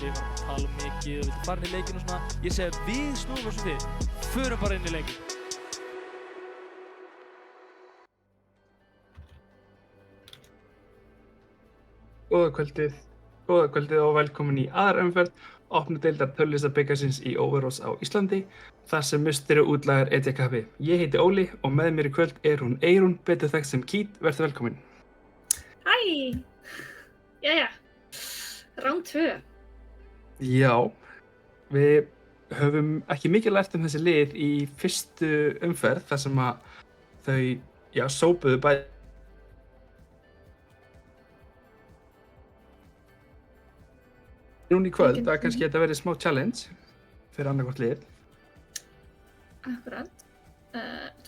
við varum að tala mikið og við farin í leikinn og svona. Ég segi að við snúum þessu við, förum bara inn í leikinn. Góða kvöldið og velkomin í aðra umferð opnu deildar tölvulistabikarsins í Overwatch á Íslandi þar sem musteri útlagar ETKP. Ég heiti Óli og með mér í kvöld er hún Eyrún, betur þekkt sem Kít. Vertu velkomin. Hæ! Jæja, round 2. Já, við höfum ekki mikið lært þessi lið í fyrstu umferð þar sem að þau, sópuðu bæði. Núna í kvöld, það kannski geta verið smá challenge fyrir annarkvort lið. Akkurat.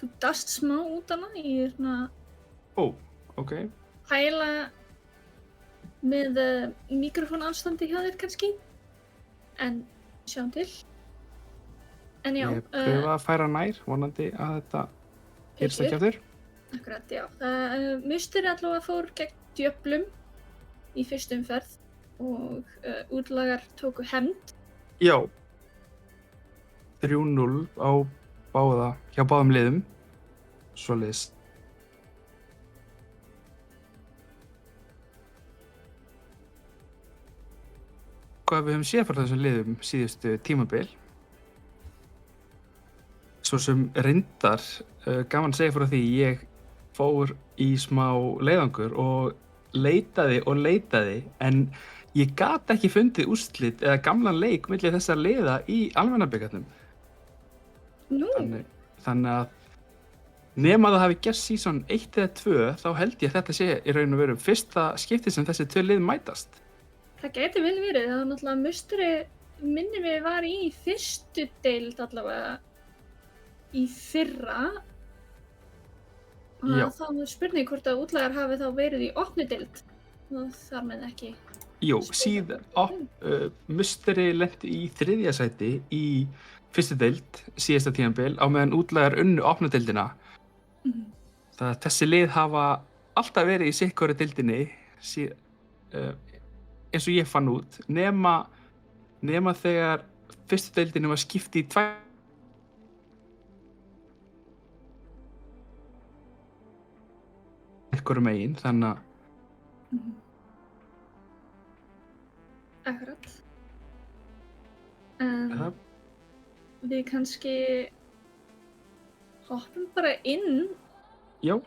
Þú dast smá út hana í svona Ok. hæla með mikrofónafstandi hjá þér kannski. En sjáum til. En já. Ég pröfa að færa nær, vonandi að þetta gerist ekki aftur. Akkurat, já. Musteri allavega fór gegn djöflum í fyrstu umferð. Og útlagar tóku hefnd. Já. 3-0 hjá báðum liðum. Svoleiðis. Hvað við höfum séð frá þessum liðum síðustu tímabil. Svo sem reyndar, gaman að segja frá því, ég fór í smá leiðangur og leitaði, en ég gat ekki fundið úrslit eða gamlan leik milli þessara liða í almenna bikarnum. Nú? Þannig að nema það hafi gerst season 1 eða 2, þá held ég að þetta sé í raun og veru fyrsta skiptið sem þessi tvö lið mætast. Það gæti vel verið. Það var náttúrulega musteri minni mig var í fyrstu deild allavega í fyrra. Já. Þá er spurning hvort að útlagar hafi þá verið í opnu deild og þar með ekki. Jú, síðan musteri lenti í 3. sæti í fyrstu deild síðasta tímabil á meðan útlagar unnu opnu deildina. Það að þessi lið hafa alltaf verið í sitthvorri deildinni eins og ég fann út, nema þegar fyrstu deildinni var skipt í 2. Einhverju megin, þannig að Akkurat. Við kannski hoppum bara inn Já.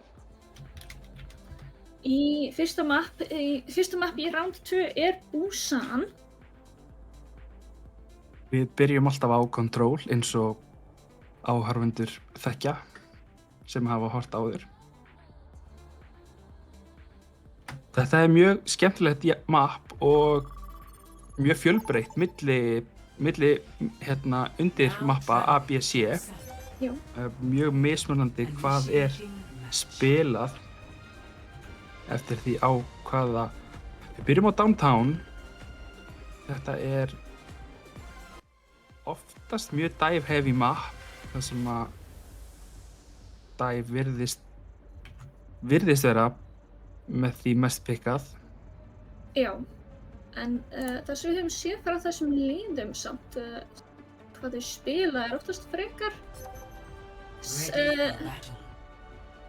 í fyrsta map í round 2 er Busan. Við byrjum alltaf á Control eins og áhorfendur þekkja sem hafa hort áður. Þetta er mjög skemmtilegt map og mjög fjölbreytt milli undir mappa A, B, C. Já. Mjög mismunandi hvað er spilað eftir því á hvaða. Við byrjum á Downtown. Þetta er oftast mjög dive heavy map þar sem að dive virðist vera með því mest pikkað. Já, en það sem við höfum séð frá þessum liðum samt hvað þau spila er oftast frekar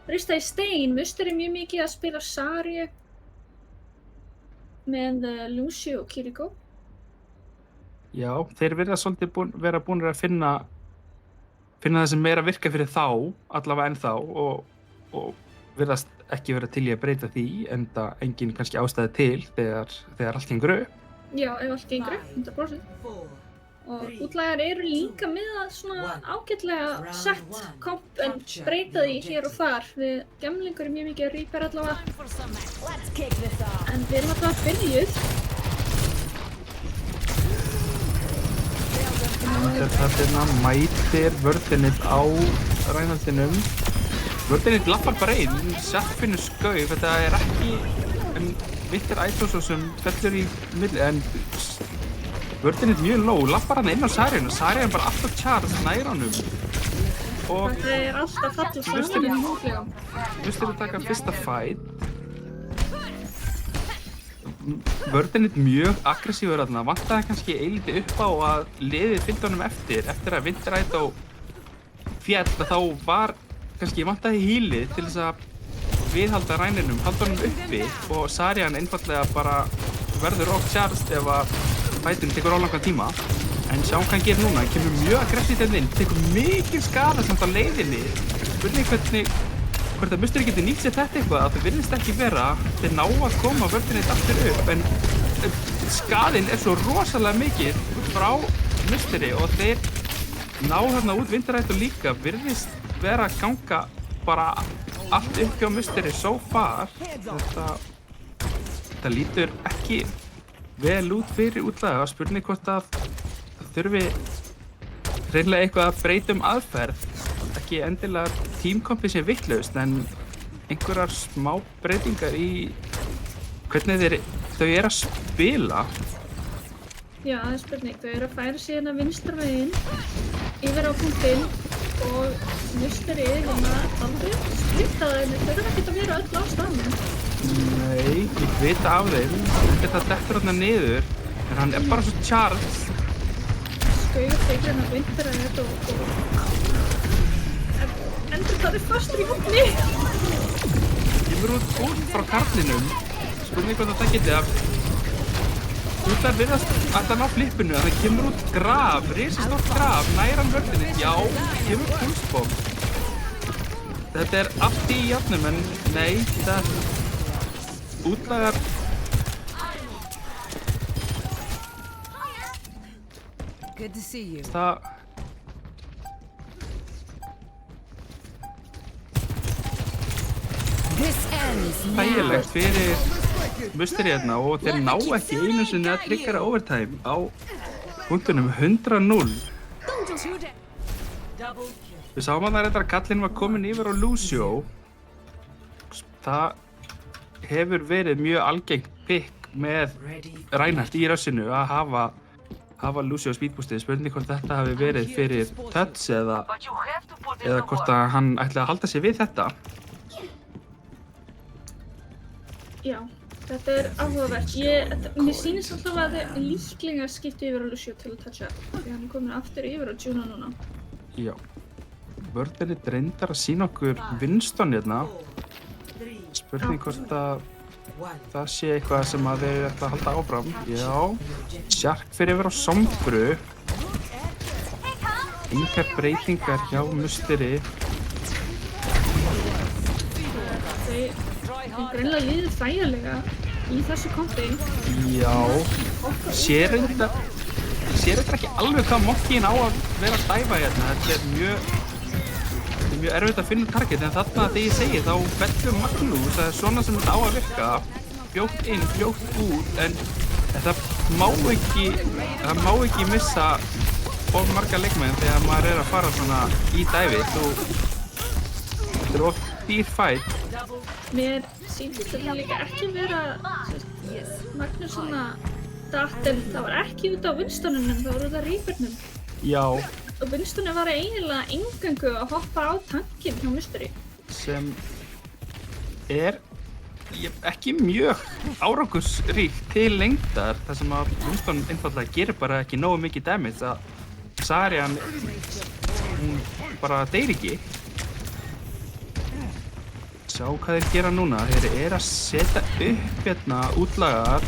rista í stein. Musteri mjög mikið að spila Sarju með Lucio og Kiriko. Já, þeir virðast svolítið vera búnir að finna það sem meira virka fyrir þá, allavega ennþá, og virðast ekki vera til í að breyta því, enda engin kannski ástæði til þegar allt gengur upp. Já, ef allt gengur upp, 100%. Og útlagar eru líka með að svona ágætlega sett komp en breyta því hér og þar. Við gemlingur er mjög mikið Reaper allavega. En við erum alltaf byrjuð. Þarna mætir vörðinnill á Rænaldinum. Vörðinnill lappar bara inn, sett finnur skauf, þetta er ekki, en vittir ætlósó sem fellur í milli, en vörðinnill mjög low, lappar hann inn á Sarjun og Sarjun er bara alltaf charged nær honum. Og þetta er alltaf fallið saman í húflega. Musteri taka fyrsta fight. vörðin mjög aggressífur þarna, vantaði kannski eilítið upp á að liðið fylgdi honum eftir að Winter Idol féll þá var kannski vantaði hýlið til þess að viðhalda ræninum, halda honum uppi og Zaryan einfaldlega bara verður off-charged ef að fæturinn tekur ólangan tíma. En sjáum hvað hann gerir núna, hann kemur mjög aggressívt inn, tekur mikið skada samt á leiðinni. Spurning hvort að Mystery getur nýtt sér þetta eitthvað, að það virðist ekki vera, þeir ná að koma vörðinni aftur upp, en skaðinn svo rosalega mikið frá Mystery og þeir ná þarna út Winter Idol líka, virðist vera að ganga bara allt upp hjá Mystery so far. Þetta lítur ekki vel út fyrir útlaga, spurning hvort að það þurfi hreinlega eitthvað að breyta aðferð. Ekki endilega tímkompið sé vitlaust, en einhverjar smá breytingar í hvernig þau að spila. Já, það spurning. Þau að færa sig hérna vinstra megin yfir á punktinn og Mystery aldrei splitta þeim. Þau ekkert að vera öll á staðnum. Nei, ég veit af þeim. Þetta dettur þarna niður, en hann bara svo charged. Skauður tekur hérna Winter Idol og endur það fastur í hópni. Kemur út frá karlinum. Spurning hvort það geti að Útlar virðast að ná flippinu, að það kemur út graf, risastórt graf, nær hann vörðinni. Já, kemur pulsbomb. Þetta allt í jafnum, en nei, það útlagar Good to see you. Það þægilegt fyrir Mystery hérna og þeir ná ekki einu sinni að triggera overtime á punktunum 100-0. Við sáum að það kallinn var komin yfir á Lucio. Það hefur verið mjög algengt pick með Reinhardt í rassinu að hafa Lucio speedboostið. Spurning hvort þetta hafi verið fyrir touch eða hvort að hann ætlaði að halda sig við þetta. Já, þetta áhugavert. Mér sýnist alltaf að þau líklega skiptu yfir á Lucio til að toucha því hann komin aftur yfir á Juno núna. Já, vörðinni reyndar að sýna okkur Winston hérna. Spurning hvort að það sé eitthvað sem að þeir ætla að halda áfram. Já, Shark fyrir yfir á Sombru. Engar breytingar hjá Mystery. Þeir greinlega liðið þægilega í þessu kompi. Já, sér reyndar ekki alveg hvað Mokkin á að vera að dæfa hérna. Þetta er mjög erfitt að finna target, en þarna þegar ég segi þá fellur Magnús, það er svona sem þetta á að virka. Fljótt inn, fljótt út, en það má ekki missa of marga leikmenn þegar maður að fara svona í dæfið. Þetta er of dýr fight. Mér sýndist þetta líka ekki vera Magnús svona datt, en það var ekki út á Winstonunum, það var út á Reapernum. Já. Og Winstonum var eiginlega eingöngu að hoppa á tankinn hjá Mystery. Sem ekki mjög árangursríkt til lengdar, þar sem að Winston einfaldlega gerir bara ekki nógu mikið damage að Zaryan, hún bara deyr ekki. Sjá hvað þeir gera núna, þeir að setja upp hérna útlagar.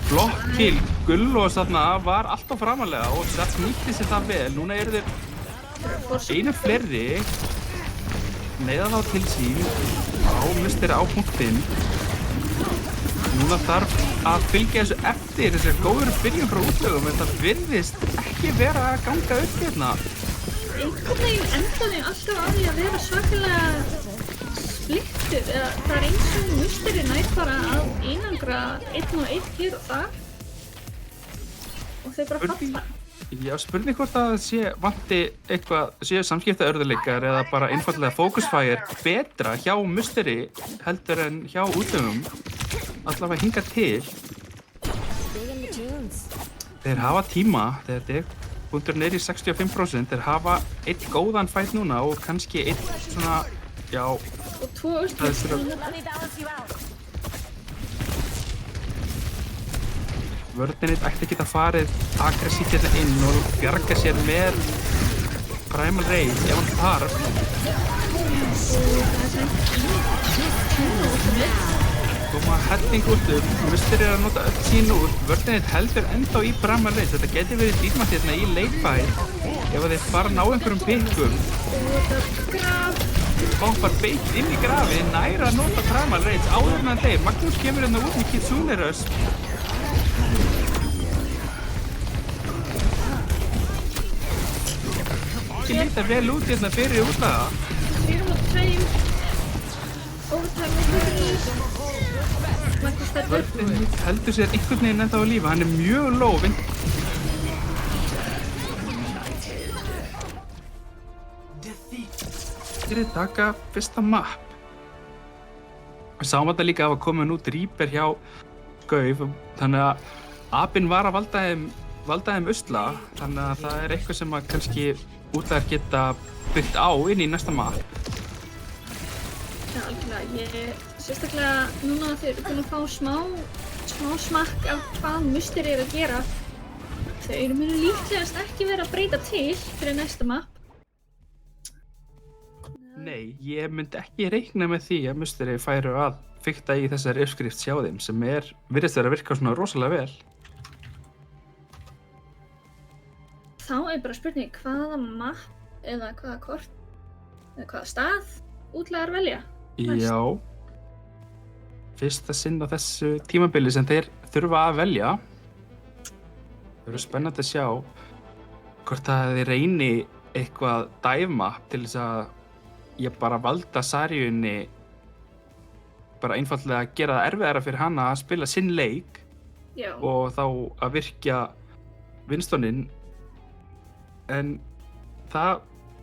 Flott kill, Gullós þarna var alltaf framalega og Seth nýtti sér það vel. Núna eru þeir einu fleiri, neyða þá til sín á Mystery á punktinn. Núna þarf að fylgja þessu eftir þessar góður byrjun frá útlögum, en það virðist ekki vera að ganga upp hérna. Einhvern veginn endaði alltaf á því að vera svakalega splittur, eða það er eins og Mystery nær bara að einangra einn og einn hér og þar og þeir bara falla. Já, spurning hvort að séu samskiptaörðuleikar eða bara einfaldlega focusfire betra hjá Mystery heldur en hjá útlögum, allavega hingað til. Þeir hafa tíma, þegar punkturinn í 65%, þeir hafa einn góðan fight núna og kannski einn svona, já, og 2 úrslit. vörðinni ætti að geta farið aggressíft hérna inn og bjarga sér með Primal Rage ef hann þarf. Koma helling útum, Musteri að nota öll sín út, vörðinni heldur ennþá í Primal Rage. Þetta geti verið dýrmætt hérna í late fight ef þeir fara að ná einhverjum pikkum. Bombar beitt inn í grafið, næra að nota Primal Rage áður en hann deyr. Magnús kemur hérna út með Kitsune Rush. Ekki líta vel út hérna fyrir útlaga. 4 mot 2. Overtime með Hurrís. Magnús sterkur. Vörðinni heldur sér einhvern veginn ennþá á lífi, hann er mjög lófinn. Þeir taka fyrsta map. Við sáum þetta líka að hafa komið út Reaper hjá Skauf, þannig að apinn var að valda þeim usla, þannig að það er eitthvað sem að kannski útlæðir geta byggt á inn í næsta map. Já, algjörlega. Sérstaklega núna þeir eru búin að fá smá smakk af hvað Musteri að gera. Þeir munu líklegast ekki vera að breyta til fyrir næsta map. Nei, ég myndi ekki reikna með því að Musteri færu að fikta í þessari uppskrift hjá þeim sem virðist vera að virka svona rosalega vel. Þá er bara spurning hvaða map eða hvaða kort eða hvaða stað útlagar velja. Já. Fyrsta sinn á þessu tímabili sem þeir þurfa að velja. Það verður spennandi að sjá hvort að þeir reyni eitthvað dive map til þess að ég bara valda Saríunni bara einfaldlega að gera það erfiðara fyrir hana að spila sinn leik. Já. Og þá að virkja Winstoninn, en það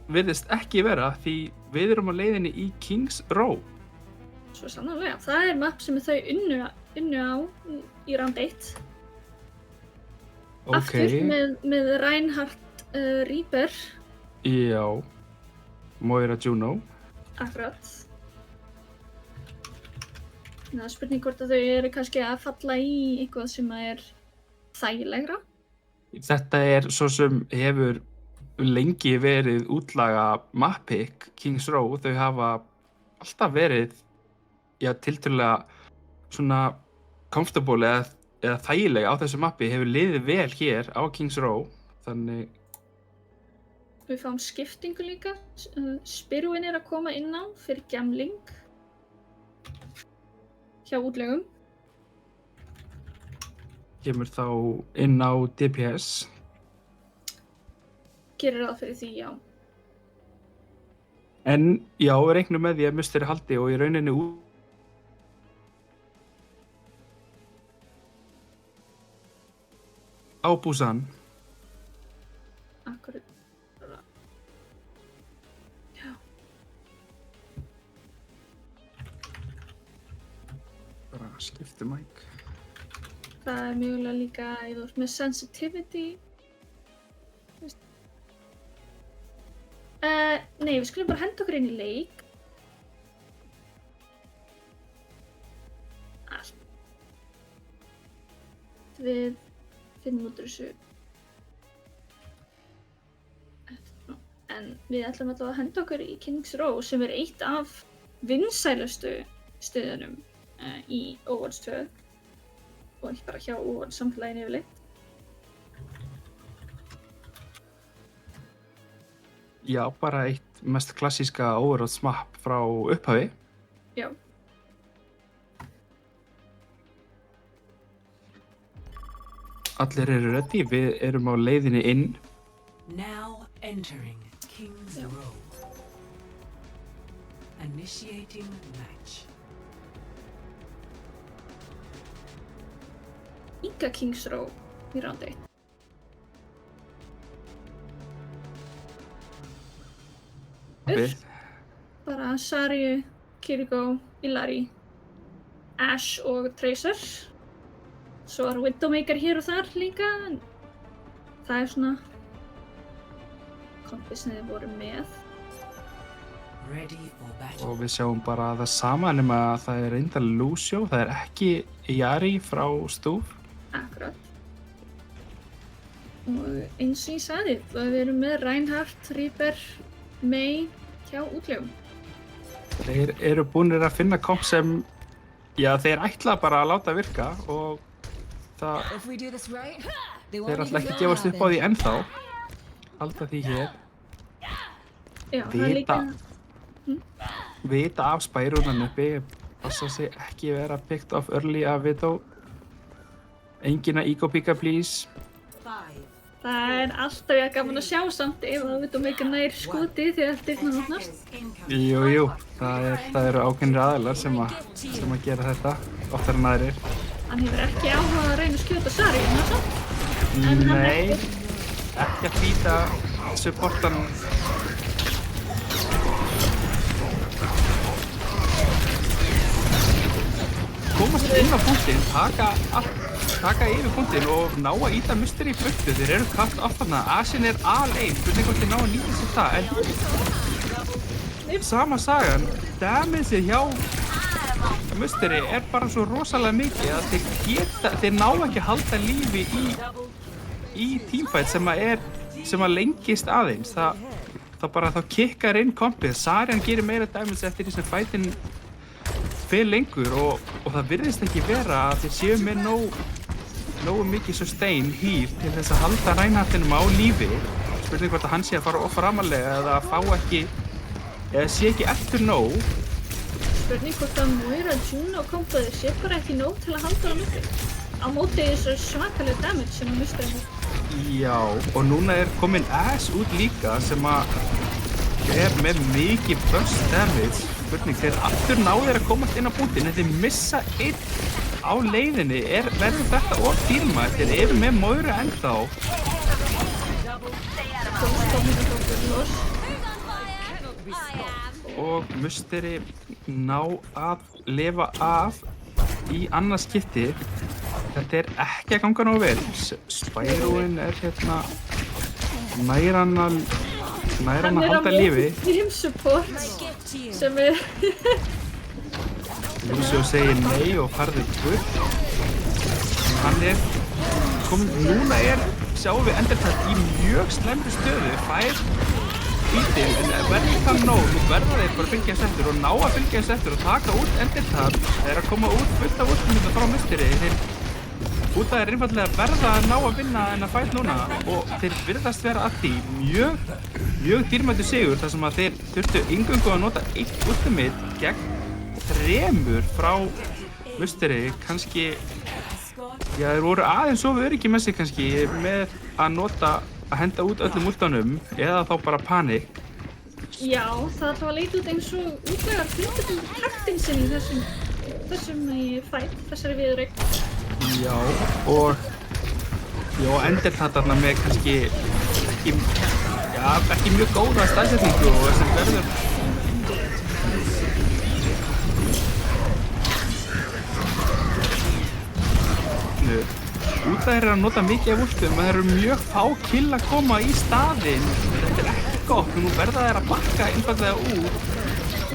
virðist ekki vera því við erum á leiðinni í Kings Row. Svo sannarlega. Það er map sem þau unnu á í round 1. Aftur með Reinhardt Reaper. Já. Moira Juno. Akkurat. Það er spurning hvort að þau eru kannski að falla í eitthvað sem er þægilegra. Þetta er svo sem hefur lengi verið útlaga map-pick Kings Row. Þau hafa alltaf verið tiltölulega svona comfortable eða þægilega á þessu mappi. Hefur liðið vel hér á Kings Row. Þannig við fáum skiptingu líka. Spyrwin er að koma inn á fyrir gambling hjá útlegum. Kemur þá inn á DPS. Gerir ráð fyrir því, já. En já, við reiknum með því að Musteri haldi og í rauninni á Busan. Akkurat. Já. Bara skipti mic. Það er mögulega líka ef þú ert með sensitivity. Nei, við skulum bara henda okkur inn í leik. Allt. Við finnum út úr þessu. En við ætlum alltaf að henda okkur í Kings Row sem er eitt af vinsælustu stöðunum í Overwatch 2 og ekki bara hjá Overwatch samfélaginu yfirleitt. Já, bara eitt mest klassíska Overwatch map frá upphafi. Já. Allir eru ready, við erum á leiðinni inn. Now entering Kings Row. Initiating match. Líka Kings Row í round 1. Við. Bara Sarju, Kiriko, Illari, Ashe og Tracer. Svo er Widowmaker hér og þar líka, en það er svona kompið sem þið voru með. Og við sjáum bara það sama nema að það er reyndar Lucio, það er ekki Yari frá Stúf. Akkurat. Og eins og ég sagði, við erum með Reinhardt, Reaper, Mei hjá útlegum. Þeir eru búinir að finna komp sem, já, þeir ætla bara að láta virka og það, If we do this right, they þeir won't ætla even ekki að gefast upp á því ennþá. Halda því hér. Já, það er líka... Vita af spærúnan uppi, passa sig ekki vera picked off early af Vito. Engin að ego-pika, please. Það er alltaf ég gaman að sjá samt ef það vitum ekki nær skoti þegar dyrnar opnast. Jú, það eru ákveðnir aðilar sem að gera þetta, oftar en aðrir. Hann hefur ekki áhuga að reyna að skjóta Sari, samt. Nei, ekki að býta supportan. Komast inn á punktinn, taka yfir punktinn og ná að íta Mystery í burtu. Þeir eru kalt off þarna. Asinn er alein, hvernig hvort þeir ná að nýta sér það. En sama sagan, damageið hjá Mystery er bara svo rosalega mikið að þeir ná ekki að halda lífi í teamfight sem að lengist aðeins. Þá kikkar inn kompið. Sarian gerir meira damage eftir því sem fightinn fer lengur og það virðist ekki vera að þeir séu með nógu mikið sustain heal til þess að halda Reinhardtinum á lífi. Spurning hvort að hann sé að fara framalega eða fá ekki, eða sé ekki eftir nóg. Spurning hvort að Moira Juno komboði sé bara ekki nóg til að halda hann uppi. Á móti þessu svakalega damage sem hann mistur henni. Já, og núna er komin Ash út líka sem að er með mikið burst damage. Spurning, þeir aftur ná þeir að komast inn á punktinn, en þeir missa einn á leiðinni. Verður þetta of dýrmætt? Þeir eru með Moira ennþá. Og Mystery ná að lifa af í annað skipti. Þetta er ekki að ganga nógu vel. Spyroinn er hérna nær hann að halda lífi. Hann er á team support sem er... Lucio segir nei og farði burt. Hann er komin, núna sjáum við Endertall í mjög slæmri stöðu. Fær bítinn, en verður það nóg, nú verða þeir bara að fylgja þess eftir og ná að fylgja þess eftir og taka út Endertall. Það er að koma út fullt af útkomið frá Mystery. Út af þeir einfallega verða að ná að vinna þennan fight núna og þeir virðast vera að því mjög dýrmætur sigur þar sem að þeir þurftu eingöngu að nota eitt ultimate gegn 3 frá Mystery. Kannski, já, þeir voru aðeins of öryggi með sig kannski með að henda út öllum ultanum eða þá bara panik. Já, það ætla að leita út eins og útlegar hlutum taktinn sinn í þessum fight, þessari viðureign. Já, og Endertall þarna með kannski ekki mjög góða staðsetningu og sem verður út af þeir að nota mikið af últum, það eru mjög fá kill að koma í staðinn. Þetta er ekki gott, nú verða þeir að bakka einfallega út.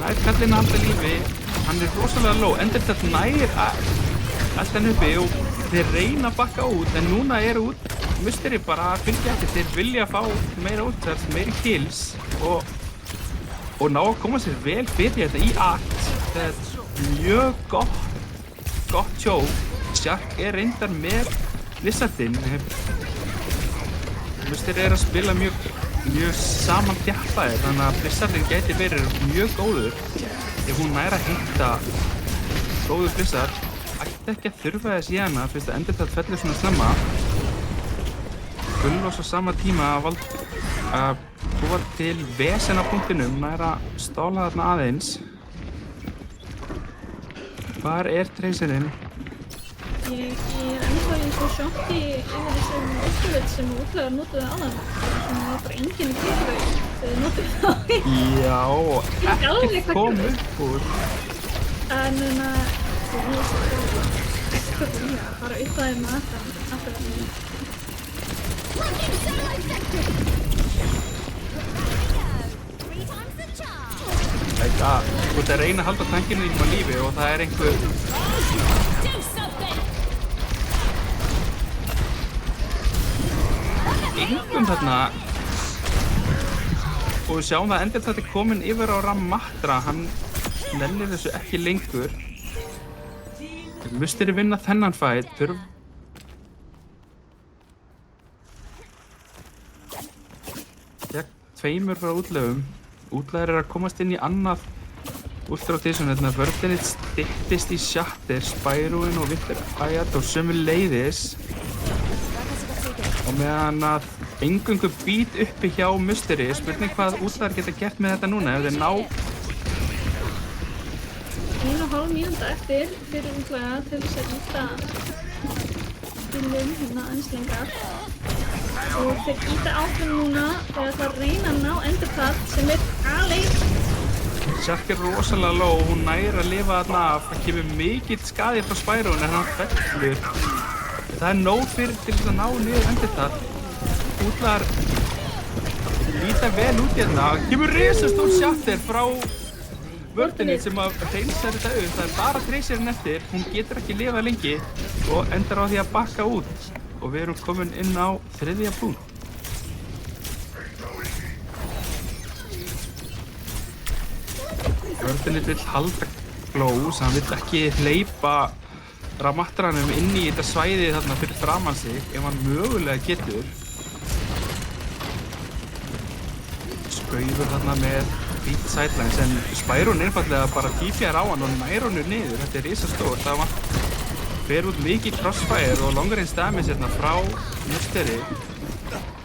Nær kallinn að halda lífi, hann er rosalega low. Endertall nær allt hann uppi og þeir reyna að bakka út, en núna Mystery bara að fylgja eftir. Þeir vilja fá meira útsars, meiri kills og ná að koma sér vel fyrir þetta í akt. Það er mjög gott sjó. Shark er reyndar með Lizardinn. Mystery er að spila mjög samanþjappaðir, þannig að Blizzardinn gæti verið mjög góður ef hún nær að hitta góður Blizzard. Ætti ekki að þurfa þess í hana fyrst að Endertall fellur svona snemma. Gullfoss á sama tíma að búa til vesen á punktinum, nær að stála þarna aðeins. Hvar er Tracerinn? Ég er ennþá í svo sjokki yfir þessum útlegar sem útlegar notuðu áðan. Það var bara enginn í kringum þegar þeir notuðu þá. Já, ekkert kom upp úr. En þú veist það bara upp að þeim alltaf. Þú ert að reyna að halda tankinu þínum á lífi og það er einhver... engum þarna og við sjáum það endur þetta komin yfir á Ramatra, hann nennir þessu ekki lengur. Musteri vinna þennan fight, gegn tveimur frá útlegum. Útlegar að komast inn í annað últrarotation, hérna vörðinni styttist í Shatter, Spyroin og Vittir Ayat og sömuleiðis. Og meðan að eingöngu beat uppi hjá Musteri, spurning hvað útlegar geta gert með þetta núna ef þeir ná 1,5 mínúta eftir fyrir útlega til þess að íta bílum hérna aðeins lengar. Og þeir íta áfram núna þegar það reyna að ná endurtall sem alein. Shack rosalega low, hún nær að lifa þarna af, það kemur mikill skaði frá Spyroin en hann fellur. Það nóg fyrir til þess að ná niður endurtall. Útlegar líta vel út hérna, það kemur risastór Shatter frá vörðinni sem að hreinsa þetta auð. Það bara Tracerinn eftir, hún getur ekki lifað lengi og endar á því að bakka út. Og við erum komin inn á 3. punkt. Vörðinni vill halda close, hann vill ekki hleypa Ramatranum inn í þetta svæði þarna fyrir framan sig ef hann mögulega getur. Skauður þarna með beat sidelines en Spyroin einfallega bara TPR á hann og nær honum niður. Þetta risastórt, það fer út mikið crossfire og long range damage hérna frá Musteri.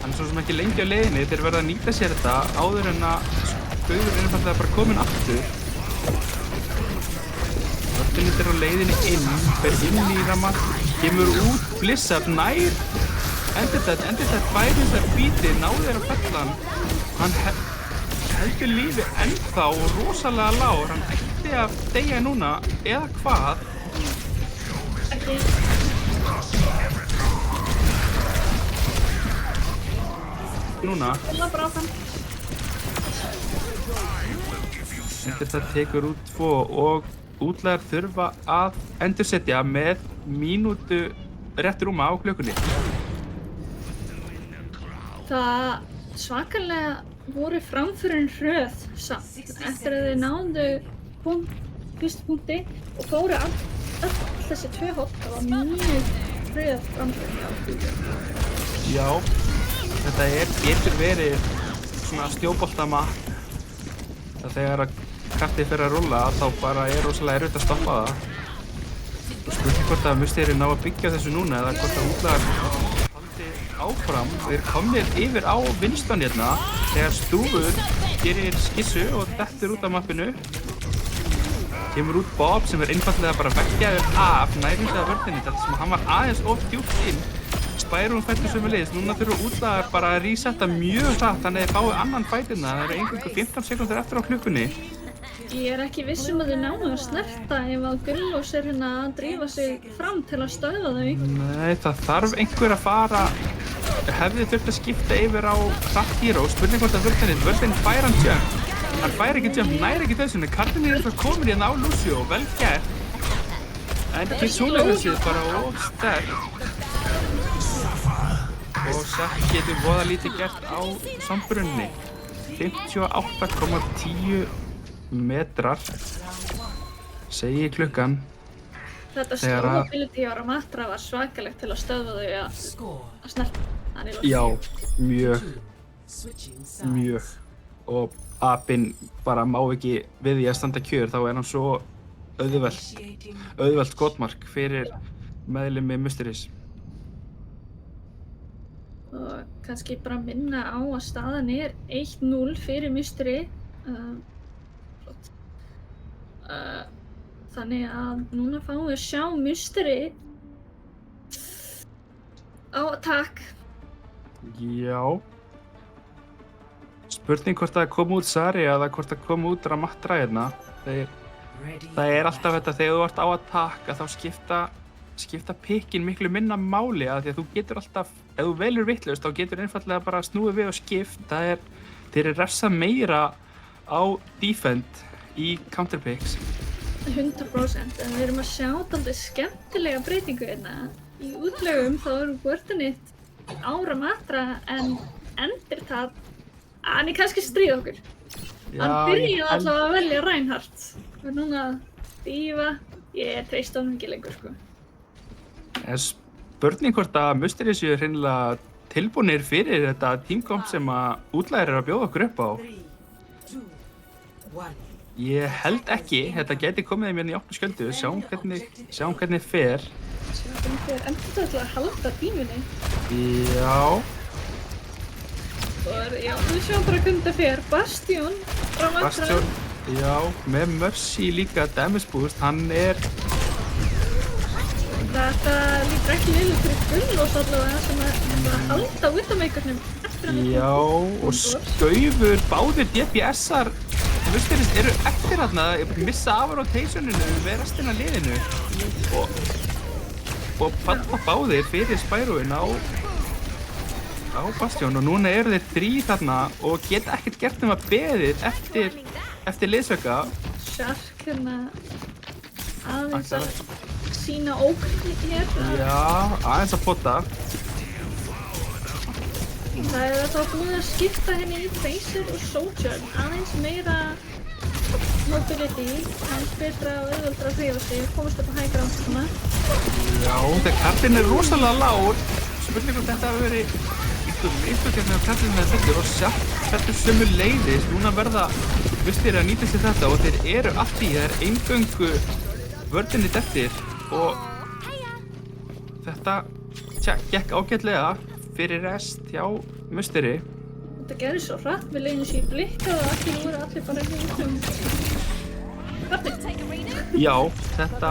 Hann svo sem ekki lengi á leiðinni, þeir verða að nýta sér þetta áður en að Skauður einfallega bara komin aftur. Vörðinni er á leiðinni inn, fer inn í Ramat, kemur út, Blizzard nær, endurtætt færi þessar beati, náði þér að fella hann. Hann heldur lífi ennþá og rosalega lágur, hann ætti að deyja núna, eða hvað? Ekki. Núna. Fylgða bara áfram. Þetta tekur út 2 og útlegar þurfa að endursetja með mínútu rétt rúma á klukkunni. Það svakalega voru framförin hröð samt eftir að þeir náðu fyrstu punkti og fóru öll þessi 2 hopp. Það var mjög hröð framförin. Já, þetta getur verið svona stjóboltama. Það þegar að kraftið fyrir að rúlla þá bara rosalega erfitt að stoppa það. Og spurning hvort að Musteri ná að byggja þessu núna eða hvort að útlegar haldi áfram. Þeir komnir yfir á vinstan hérna þegar Stúfur gerir skissu og dettur út af mappinu. Kemur út Bob sem einfallega bara veggjaður af nærumstæða vörðinni þar sem hann var aðeins of djúpt inn. Spyroin fættur sömuleiðis, núna þurfa útlegar bara að resetta mjög hratt þannig að þeir fái annan fætina. Það eru eingöngu 15 sekúndur eftir á klukkunni. Ég ekki viss að þau náðu að snerta ef að Gullós hérna að drífa sig fram til að stöðva þau. Nei, það þarf einhver að fara, hefði þurft að skipta yfir á Hratt Hero, spurning hvort að vörðinni fær hann jump. Hann fær ekki jump, næri ekki þessu, kartinni er alltaf komin hérna á Lucio, vel gert. En Kitsune-húsið bara of sterkt. Og Shack getur voða lítið gert á sambrunni. 58,10 metrar, segi klukkan. Þetta slowability á Ramatra var svakalegt til að stöðva þau að snerta. Já, mjög. Og apinn bara má ekki við því að standa kjör, þá er hann svo auðvelt skotmark fyrir meðlimi Musteris. Og kannski bara minna á að staðan er 1-0 fyrir Musteri. Þannig að núna fáum við að sjá Musteri á attack. Já. Spurning hvort það kom út Sari eða hvort það kom út Ramatra hérna. Það er alltaf þetta þegar þú ert á attack að þá skipta pikkin miklu minna máli að því að þú getur alltaf, ef þú velur vitlaust þá getur einfallega bara snúið við og skipt. Þeir eru refsað meira á defend í counterpicks. 100%, en við erum að sjá dálítið skemmtilega breytingu hérna. Í útlegum þá eru Wordinit ára matra en Endertap, hann er kannski stríð okkur. Hann byrjaði allavega að velja Reinhardt. Og núna D.Va, ég treysti honum ekki lengur sko. Spurning hvort að Musteri séu hreinlega tilbúnir fyrir þetta teamkomp sem að útlæðir eru að bjóða okkur upp á. 3, 2, 1. Ég held ekki, þetta gæti komið þeim hérna í opnu skjöldu, sjáum hvernig fer. Endur þetta að halda tíminni. Já. Og já, við sjáum bara hvernig þetta fer. Bastion frá Matra. Bastion, já, með Mercy líka damage boost, hann er... Þetta lítur ekki liðlega fyrir Gunnlós allavega sem að halda Widowmakernum eftir hann. Já, og skaufur báðir DPS-ar Musterist eru eftir þarna, missa af rotationinu við restina af liðinu og falla báðir fyrir Spyroinn á Bastion og núna eru þeir 3 þarna og geta ekkert gert um að beðið eftir liðsauka. Shark hérna aðeins að sína ógn hér. Já, aðeins að pota. Það er alltaf búið að skipta henni í Tracer og Sojourn, aðeins meira mobility, aðeins betra og auðveldra að hreyfa sig, komast upp á high ground svona. Já, þegar kartinn er rosalega lágur, spurning hvort þetta hafi verið einhverjum þegar kartinn er fullur og þetta sömu leiðis, núna verða Musteri að nýta sér þetta og þeir eru allt í, það er eingöngu vörðinni eftir og þetta gekk ágætlega fyrir rest hjá Musteri. Þetta gerði svo hratt, við leiðum sér í blikka og allir voru allir bara hrattið. Já, þetta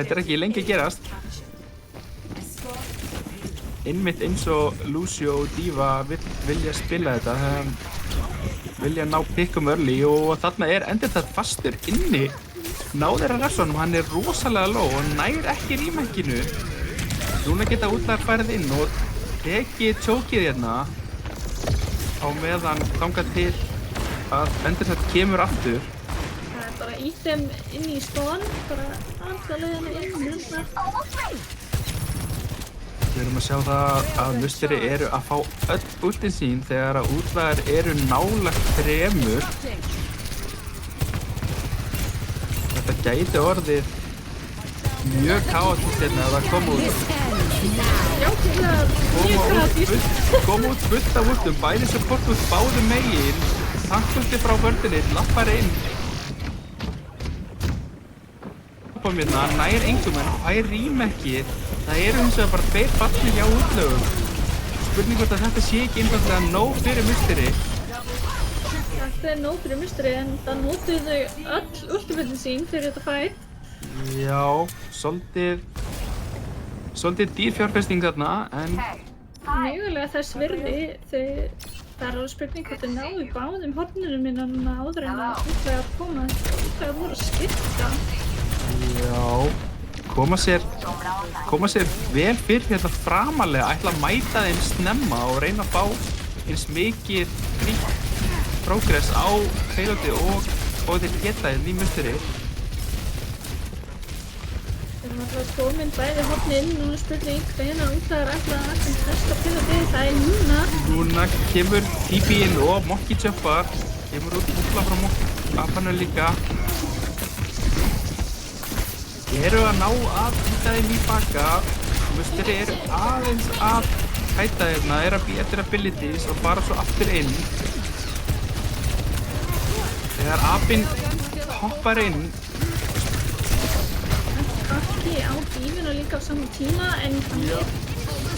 er ekki lengi að gerast. Einmitt eins og Lucio og D.Va vilja spila þetta, vilja ná pickum early og þarna er Endertap fastur inni. Náður að refsa honum, hann er rosalega low og nær ekki rýmækinu. Núna geta útlæðar færið inn og tekið tjókið hérna á meðan þangað til að Endertap kemur aftur. Það er bara ít þeim inn í spawn, bara alltaf leiðinu inn hérna. Við erum að sjá það að Musteri eru að fá öll ultin sín þegar að útlæðar eru nálægt 3. Þetta gæti orðið mjög kaotist hérna að það koma út. Já, Koma út fullt af ultum, bæði support út báðum megin, tankpulti frá vörðinni, lappar inn. Hérna, nær engum en fær rýmekki, það eru hins vegar bara 2 fallnir hjá útlögum. Spurning hvort að þetta sé ekki einfaldlega nóg fyrir Musteri. Þetta er nóg fyrir Musteri en það notuðu þau öll ultimatin sín fyrir þetta fight. Já, svolítið dýr fjárfesting þarna, en... Mjögulega þess virði, það er alveg spurning hvort þau náðu báðum hornunum minna núna áður en að útlæðar koma. Útlæðar voru að skipta. Já, koma sér vel fyrir hérna framalega, ætla að mæta þeim snemma og reyna að fá eins mikið progress á payloadi og þeir geta hérna í Musteri. Við erum alltaf komin bæði horni inn, núna spurning hvenær útlæðar ætla að testa payloadi, það er núna. Núna kemur TP inn og Monkey jumpar, kemur út búkla frá Monkey líka. Eru að ná að hýta þeim í baka, Musteri eru aðeins að hætta hérna, eru að býja eftir abilities og fara svo aftur inn. Þegar apinn hoppar inn. Ekki á D.Va líka á saman tíma en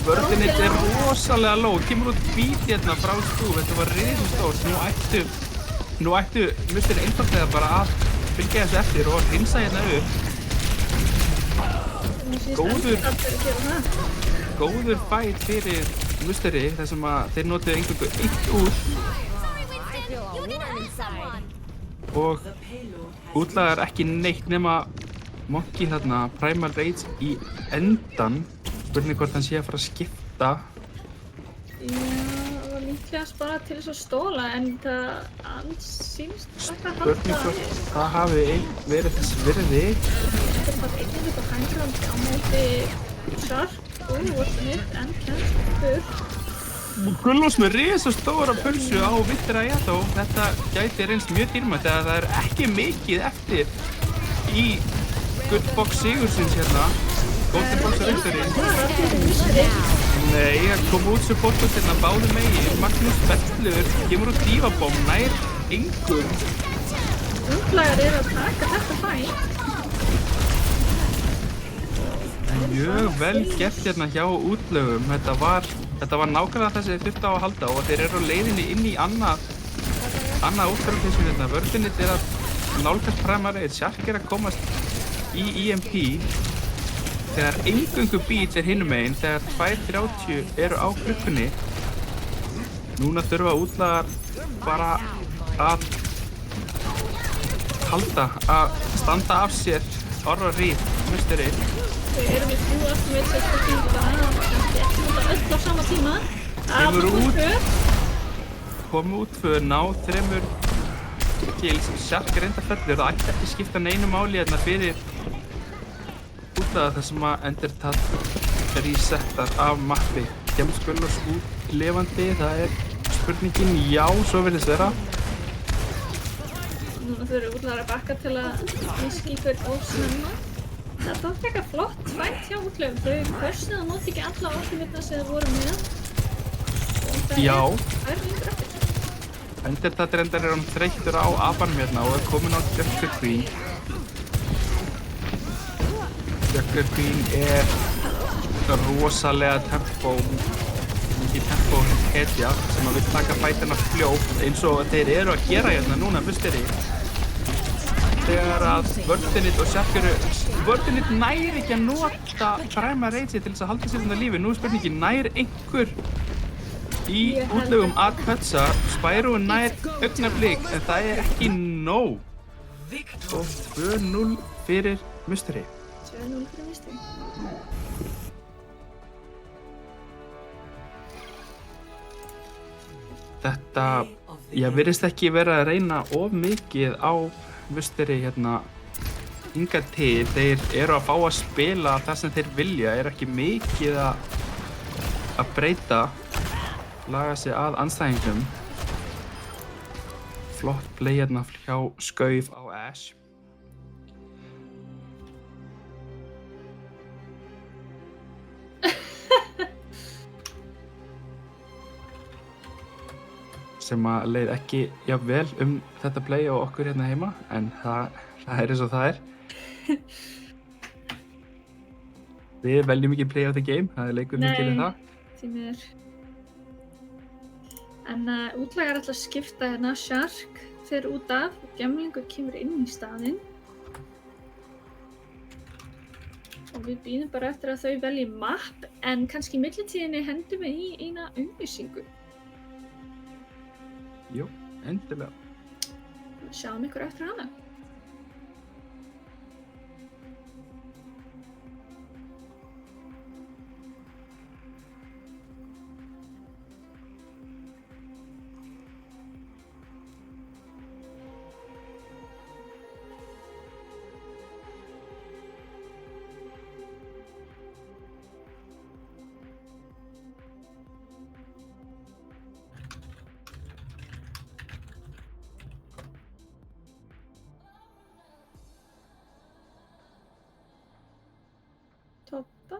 Vörðinni er rosalega low, kemur út beat hérna frá stúf, þetta var risastórt. Nú ættu Musteri einfaldlega bara að fylgja þessu eftir og hreinsa hérna upp. Góður fight fyrir Musteri þar sem að þeir notuðu eingöngu 1 út og útlagar ekki neitt nema Monkey þarna Primal Rage í endan. Spurning hvort hann sé að fara að skipta. Já, það var líklegast bara til þess að stóla en það sýnst ekki að halda. Spurning hvort það hafi verið þess virði. Þetta er bara einnig á hængrandi á móti Shark Snitt en kemst burt. Gullós með risastóra pulsu á Vittir Ayato. Þetta gæti reynst mjög dýrmætt þegar það er ekki mikið eftir í gullbox sigursins hérna. Golden Box Victory. Nei, það kom út supportust hérna báðum megin. Magnús Bellur kemur út dífabóm, nær engum. Útlagar að taka þetta fæn. Mjög vel gert hérna hjá útlögum. Þetta var nákvæmlega þessi þeir þurftu á að halda og þeir eru á leiðinni inn í annað útfjörðunismin hérna. Vörðinit að nálgast Primary, Shark að komast í EMP þegar eingöngu bíl hinum megin þegar 2:30 eru á klukkunni. Núna þurfa útlagar bara að standa af sér Orra Reed, musteri. Við erum í 3 aftur með sér spurningu bara kannski ekki út öll á sama tíma. Komu út för ná 3 kills. Shark reynda fellur, það ætti ekki skipta neinu máli hérna fyrir útlaga þar sem að Endertall resettar af mappi. Kemur Gullós út lifandi, það er spurningin já, svo virðist vera. Núna þurfum útlagar að bakka til að miski ykkur ósnömma. Þetta var frekar flott fætt hjá útlögum. Þau pössuðu að nota ekki alla orkumitna sem þau voru með. Já. Það er yngur eftir. Endertall reyndar hann þreyttur á apanum hérna og er komin á Junker Queen. Junker Queen er rosalega mikið tempo hetja sem að vil taka fætina fljótt eins og þeir eru að gera hérna núna, musteri. Þegar að Vörðinit og Shark Vörðinit næri ekki að nota Primary Rage til þess að halda sér undan lífi. Nú er spurningin, nær einhver í útlögum að pötsa? Spyro nær augnablik, en það er ekki nóg. Og 2-0 fyrir musteri. 2-0 fyrir musteri. Þetta, virðist ekki vera að reyna of mikið á musteri hérna hingað til. Þeir eru að fá að spila það sem þeir vilja, er ekki mikið að breyta, laga sig að andstæðingum. Flott play hérna hjá Skauf á Ash. Sem að leið ekki jafn vel þetta play á okkur hérna heima, en það er eins og það er. Við veljum ekki play of the game, það er leikur mikið við það. Nei, því miður. En útlagar ætla að skipta hérna, Shark fer út af og Gemlingur kemur inn í staðinn. Og við bíðum bara eftir að þau velji map, en kannski í millitíðinni hendum við í eina auglýsingu. Jú, endilega. Sjáum ykkur eftir hana. Toppa.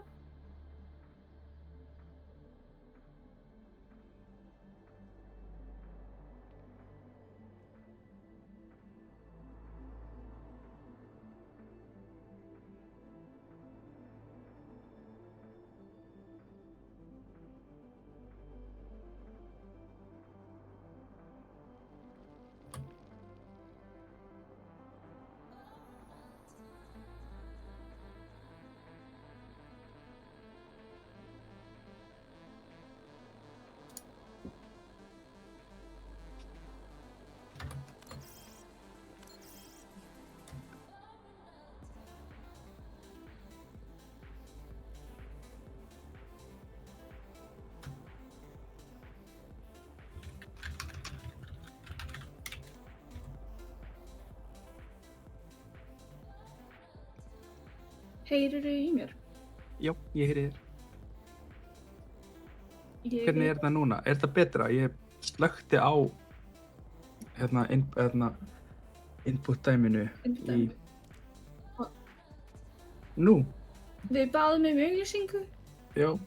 Heyrirðu í mér? Já, ég heyri þér. Hvernig er þetta núna? Er þetta betra? Ég slökkti á input dæminu í... Nú? Við báðum auglýsingu. Já.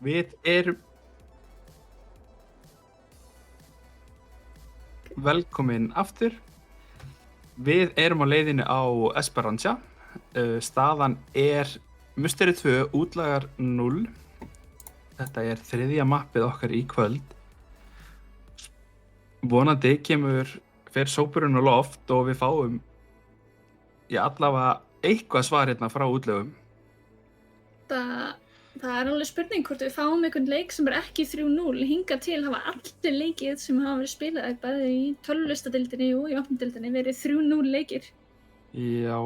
Við erum velkomin aftur. Við erum á leiðinni á Esperanza. Staðan er Musteri 2, útlagar 0. Þetta er 3. mappið okkar í kvöld. Vonandi fer sópurinn á loft og við fáum allavega eitthvað svar hérna frá útlögum. Það er alveg spurning hvort við fáum einhvern leik sem er ekki 3-0. Hingað til hafa allir leikið sem hafa verið spilaðir bæði í tölvulistadeildinni og í opnadeildinni verið 3-0 leikir. Já.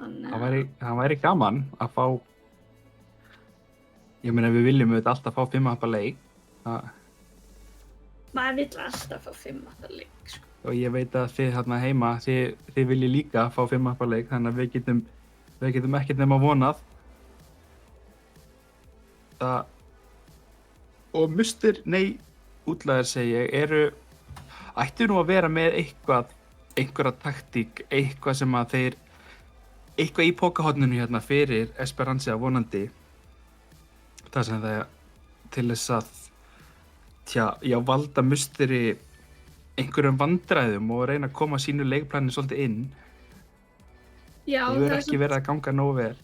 Þannig Það væri gaman að fá... Ég meina við viljum auðvitað alltaf fá 5 mappa leik. maður vill alltaf fá 5 mappa leik, sko. Og ég veit að þið hérna heima, þið viljið líka fá 5 mappa leik, þannig að við getum ekkert nema vonað. Og útlagar segi ég, ættu nú að vera með einhverja taktík, eitthvað sem að eitthvað í pokahorninu hérna fyrir Esperanza vonandi. Það sem það til þess að, valda Musteri einhverjum vandræðum og reyna að koma sínu leikplani svolítið inn. Já, það hefur ekki verið að ganga nógu vel.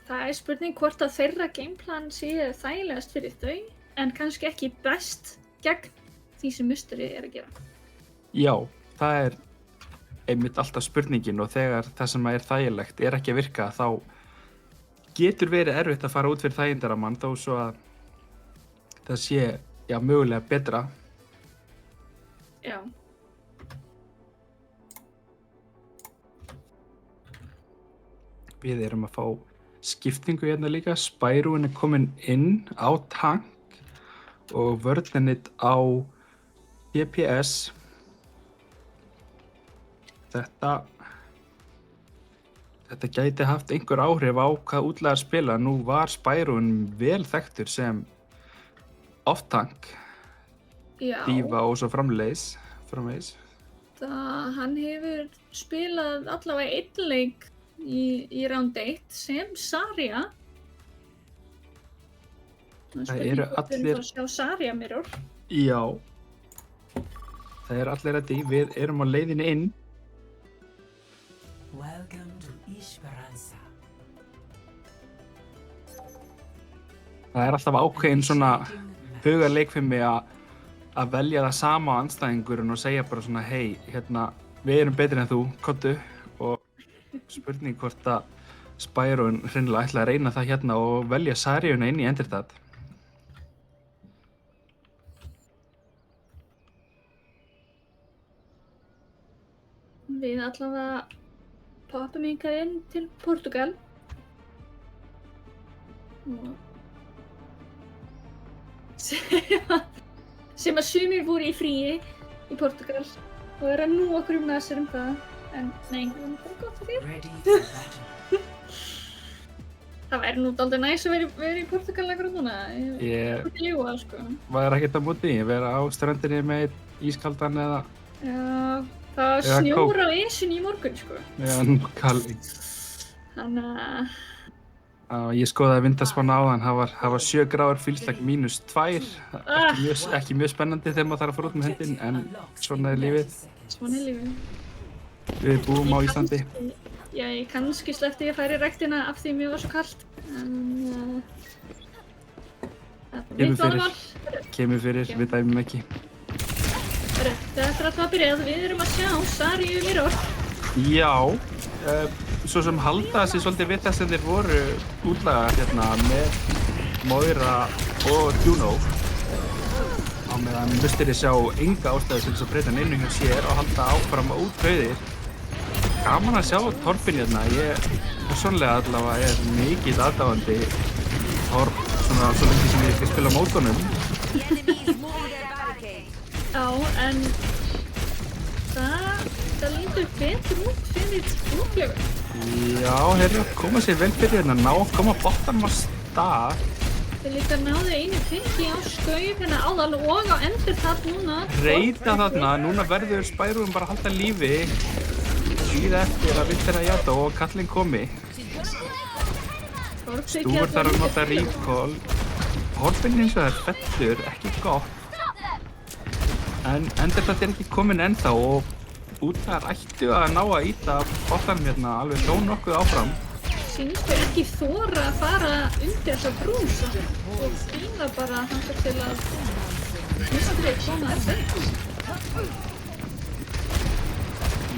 Það er spurning hvort að þeirra gameplan sé þægilegast fyrir þau, en kannski ekki best gegn því sem Musteri er að gera. Já, það er einmitt alltaf spurningin, og þegar það sem er þægilegt er ekki að virka, þá getur verið erfitt að fara út fyrir þægindaramann, þó svo að það sé, mögulega betra. Já. Við erum að fá skiptingu hérna líka. Spyroinn er komin inn á tank og vörðinnitt á DPS. Þetta gæti haft einhver áhrif á hvað útlagar spila. Nú var Spyroinn vel þekktur sem off-tank, dífa og svo framvegis. Hann hefur spilað allavega einn leik í round 1 sem Zarya. Það eru allir... að sjá Zarya mirror. Já. Það eru allir að við erum á leiðinni inn. Welcome to Esperanza. Það er alltaf ákveðin svona hugarleikfimi að velja það sama á andstæðingurinn og segja bara svona hei, hérna, við erum betri en þú, komdu. Og spurning hvort að Spyroinn hreinlega ætla að reyna það hérna og velja Zaryuna inn í Endertad. Við allavega poppum hingað inn til Portugal. Sem að sumir voru í fríi í Portugal og eru að nú okkur nasir það. En nei, það var bara gott að því. Það væri nú dálítið næs að vera í Portugal akkurat núna. Ég myndi ljúga, sko. Var ekkert að móti því? Vera á ströndinni með ískaldan eða... Já, það snjór á Esjunni í morgun, sko. Já, nákvæmlega. Þannig að... Ég skoðaði vindarspanna áðan, það var 7 gráður feels-like -2. Ekki mjög spennandi þegar maður þarf að fara út með hendinn, en svona er lífið. Svona er lífið. Við búum á Íslandi. Ég kannski sleppti að fara í ræktina af því mér var svo kalt. En Kemur fyrir, við dæmum ekki. Þetta er alltaf að byrja, við erum að sjá Saríu Mirror. Já, svo sem halda sig svolítið við þess að þeir voru útlaga hérna með Moira og Juno. Á meðan Musteri sjá enga ástæðu til þess að breyta neinu hjá sér og halda áfram út hauðir. Gaman að sjá Torfinn hérna, ég persónlega allavega er mikill aðdáandi Torf, svona svo lengi sem ég ekki spila á mótunum. Já, en það lítur betur út fyrir útlegur. Já, þeir eru að koma sér vel fyrir hérna, ná að koma bottanum á stað. Þeir líka náðu einu fengi á skauf hérna áðan og á endur þar núna. Reyta þarna, núna verður Spyroom bara að halda lífi. Líða eftir að Winter Ayato og kallinn komi. Stúfur þarf að nota recall. Horfinn hins vegar fellur, ekki gott. En Endertall er ekki komin ennþá og útlagar ættu að ná að ýta bottanum hérna alveg þó nokkuð áfram. Sýnist þau ekki þora að fara undir þessa brús og bíða bara þangað til að Musteri koma eftir.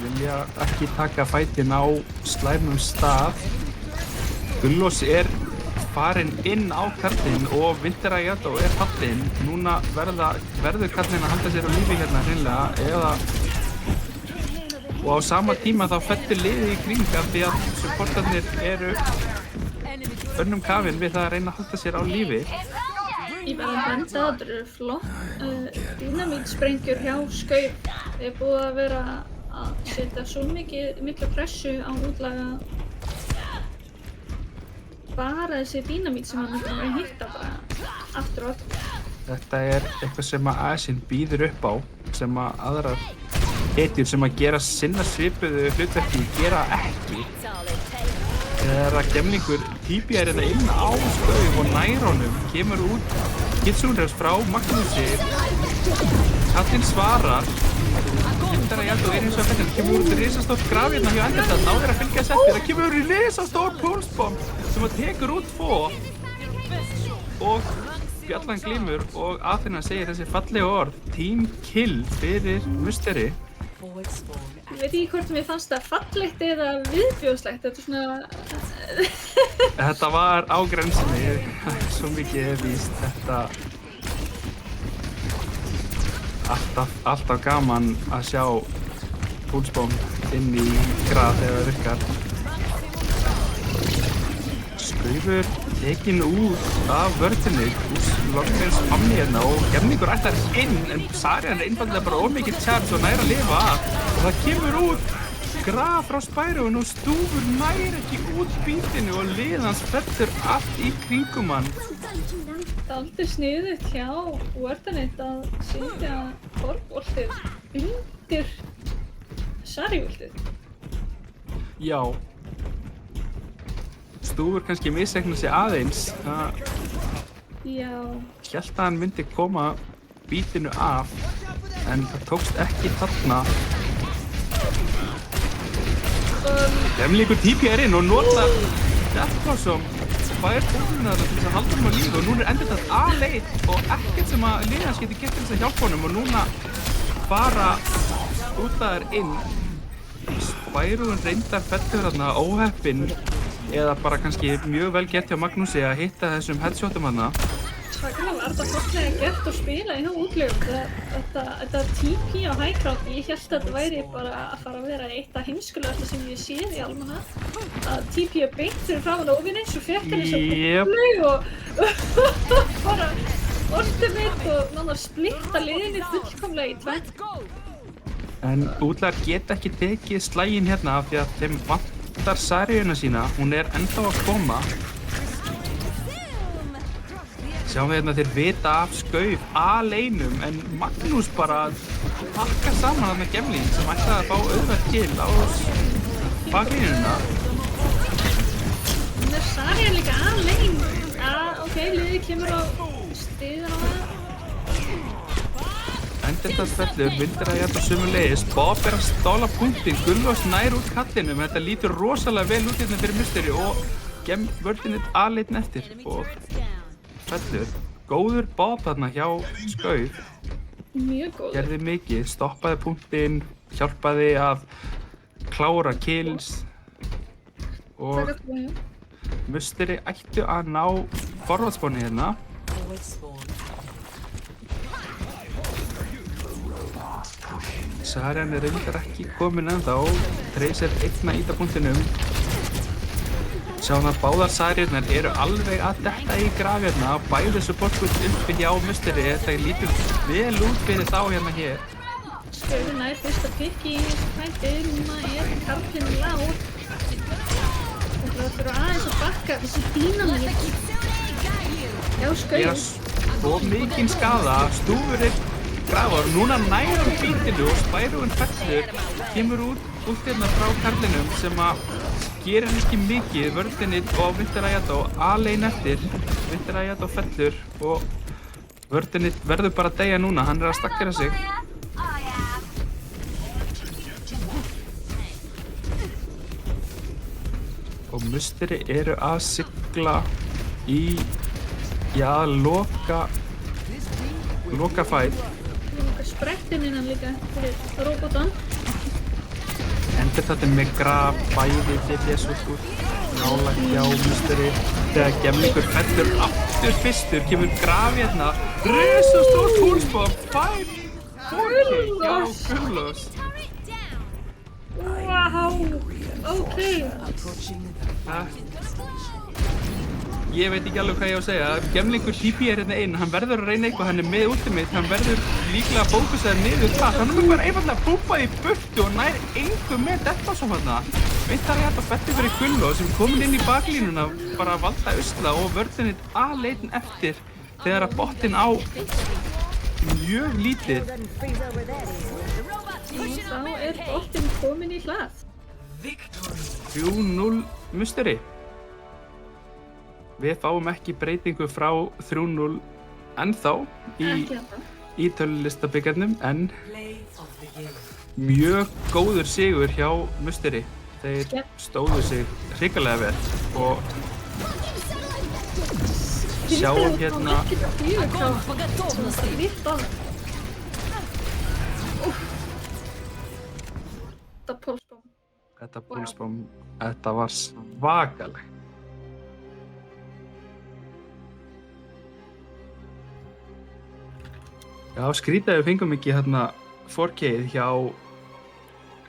Vilja ekki taka fætin á slæmum stað. Gullós er farin inn á karlinn og Winter Ayato er fallinn. Núna verður karlinn að halda sér á lífi hérna hreinlega og á sama tíma þá fellur liðið í kring af því að supportarnir eru önnum kafin við það að reyna að halda sér á lífi. Ég verði að benda að þetta eru flott dynamítsprengjur hjá Skauf. Þeir er búið að vera að setja svo mikla pressu á útlaga bara þessi dynamít sem hann er að hitta bara aftur og aftur. Þetta er eitthvað sem að Asinn býður upp á sem að aðrar hetjur sem að gera sinna svipuðu hlutverki gera ekki. Þegar að gemlingur típjar þetta inn á Skauf og nær honum kemur út Kitsunrefs frá Magnusi. Kallinn svarar. Winter Ayato er hins vegar fellinn. Það kemur út risastórt graf hérna hjá Endertall. Ná þeir að fylgjast eftir. Það kemur út risastór pulsbomb sem að tekur út tvo. Og bjallan glímur og Athena segir þessi fallegu orð. Team kill fyrir Musteri. Ég veit ekki hvort mér fannst það fallegt eða viðbjóðslegt. Þetta er svona... Þetta var á grensinni. Svo mikið er víst þetta. Alltaf gaman að sjá púlsbomb inn í graf þegar það virkar. Skaufur tekin út af vörðinni úr Longmans famni hérna og gemlingur ætlar inn en Sarían er einfallega bara ómikið charge og nær að lifa og það kemur út graf frá Spyroom og Stúfur nær ekki út bítinu og lið hans fellur allt í kringum hann. Það er aldrei sniðugt hjá Wordinit að setja Torfvoltið undir Sarívoltið. Já. Stúfur kannski misreiknar sig aðeins. Já. Hélt að hann myndi koma bítinu af en það tókst ekki þarna. Gemlingur típjar inn og notar Death Blossom. Fær búinn þarna til þess að halda honum á lífi og núna er Endertall aleinn og ekkert sem að liðið hans geti gert til þess að hjálpa honum og núna fara útlagar inn. Spyroom reyndar fellur þarna óheppinn eða bara kannski mjög vel gert hjá Magnusi að hitta þessum headshotum þarna. Svakalega var þetta flotlega gert að spila í hjá útlegum. Þetta TP á high ground, ég hélt að þetta væri bara að fara að vera eitt af heimskulegasta sem ég séð í almanna. Að TP er beint fyrir framan óvinni, svo fekk hann þess að búið og bara ultimate og náttúrulega splitta liðinni fullkomlega í tvennt. En útlagar geta ekki tekið slaginn hérna af því að þeim vantar Saríuna sína, hún er ennþá að koma. Sjáum við hérna þeir vita af Skauf aleinum en Magnús bara pakka saman þarna gemling sem ætlaði að fá auðvelt kill á baklínuna. Hún er Sarían líka alein. Ok, liðið kemur á stiðan á það. Endertall fellur, Winter Ayato sömuleiðis, Bob er að stála punktinn, Gullós nær út kallinum, þetta lítur rosalega vel út hérna fyrir Musteri og Wordinit aleinn eftir og fellur. góður bob þarna hjá Skauf. Mjög góður. Gerði mikið, stoppaði punktinn, hjálpaði að klára kills og Taka tvo, já. Musteri ættu að ná forvartspáni hérna. Forward spawn. Sarjan reyndar ekki komin ennþá. Tracer einn að ýta punktinum. Sjáum að báðar Sarjarnar eru alveg að detta í grafjarna. Bæði supportgult uppi hjá Musteri. Þetta lítur vel út fyrir þá hérna hér. Skaufur nær fyrsta pikki í þessu fæti. Núna karlinn lág. Það þurfa aðeins að bakka þessi dýnamík. Já, Skauf. Svo mikinn skaða. Stúfurinn grafar. Núna nær hann bítinu og Spyroinn fellur. Kemur út hérna frá karlinum sem að gerir ekki mikið. Vörðinni og Winter Ayato alein eftir. Winter Ayato fellur og vörðinni verður bara að deyja núna. Hann að stakkera sig. Og Musteri eru að sigla í, loka fæt. Loka sprettinn innan líka fyrir robotan. Endur þetta með graf, bæði DPS út nálægt hjá Musteri. Þegar Gemlingur fellur aftur fyrstur, kemur graf hérna. Risastór púlsbomb, 4K hjá Gullos. Wow, ok. Ég veit ekki alveg hvað ég á að segja. Gemlingur TP hérna inn, hann verður að reyna eitthvað, hann með ultimate, hann verður líklega að fókusaði niður það. Hann bara einfallega búpaði í burtu og nær engu með þetta svo hérna. Winter Ayato fellur fyrir Gullos sem komin inn í baklínuna, bara að valda usla og vörðinni aðleitin eftir þegar að botinn á mjög lítið. Og þá boltinn kominn í hlað. 3-0 Musteri. Við fáum ekki breytingu frá 3-0 ennþá í tölulistabikarnum, en mjög góður sigur hjá Musteri. Þeir stóðu sig hrikalega vel og sjáum hérna. Þetta púlsbomb, þetta var svakalegt. Já, skrítið að við fengum ekki hérna 4K-ið hjá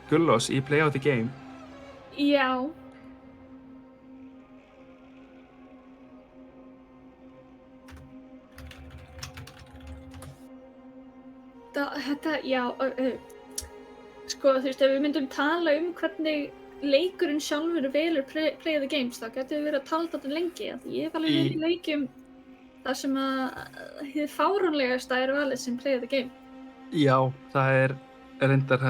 Gullos í Play of the Game. Já. Sko, þú veist, ef við myndum tala hvernig leikurinn sjálfur velur Play of the Games, þá getum við verið að tala þetta lengi. Ég hef alveg verið í leikjum þar sem að hið fáránlegasta valið sem Play of the Game. Já, það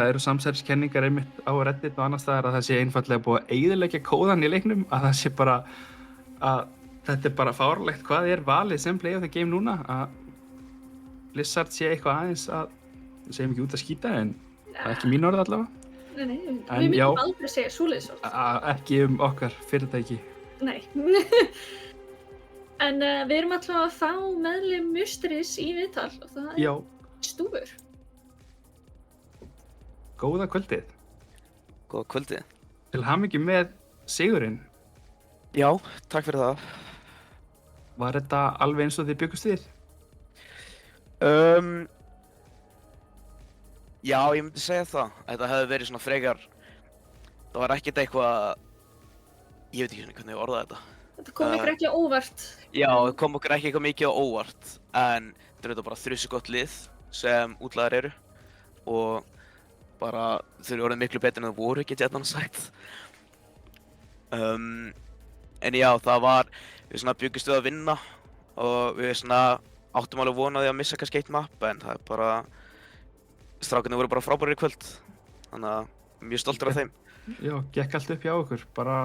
eru samsæriskenningar einmitt á Reddit og annars staðar að það sé einfaldlega búið að eyðileggja kóðan í leiknum, að það sé bara að þetta bara fáránlegt hvað valið sem Play of the Game núna, að Blizzard sé eitthvað aðeins að, við segjum ekki út að skýta, en það ekki mín orð allavega. Nei, við myndum aldrei segja svoleiðis orð. Ekki okkar fyrirtæki. Nei. En við erum alltaf að fá meðlim Musteris í viðtal og það Stúfur. Góða kvöldið. Góða kvöldið. Til hamingju með sigurinn. Já, takk fyrir það. Var þetta alveg eins og þið byggust við? Já, ég myndi segja það. Þetta hefði verið svona frekar. Það var ekkert eitthvað, ég veit ekki hvernig ég orðaði þetta. Þetta kom ykkur ekki á óvart. Já, það kom okkur ekki eitthvað mikið á óvart, en þetta er bara þrjusugott lið sem útlagar eru og bara þau eru orðið miklu betur en það voru, get ég hérna sagt. En já, það var, við svona byggust við að vinna og við svona áttum alveg vonaði að missa kannski eitt mapp, en það bara, strákarnir voru bara frábærir í kvöld, þannig að mjög stoltur af þeim. Já, gekk allt upp hjá okkur, bara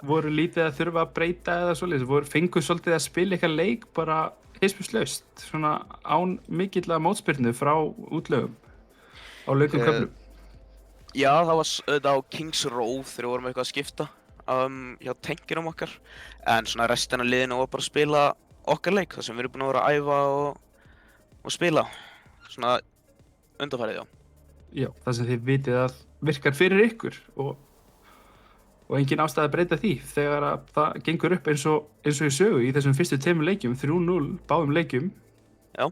voru lítið að þurfa að breyta eða svoleiðis, fengu svolítið að spila eitthvað leik bara hispurslaust, svona án mikilla mótspyrnu frá útlögum á löngum köflum. Já, það var auðvitað á Kings Row þegar við vorum eitthvað að skipta hjá tankinum okkar, en svona restina af liðinu var bara að spila okkar leik, þar sem við erum búin að vera að æfa og spila svona undanfarið, já. Já, það sem þið vitið að virkar fyrir ykkur og engin ástæða að breyta því þegar að það gengur upp eins og í sögu í þessum fyrstu 2 leikjum, 3-0 báðum leikjum. Já,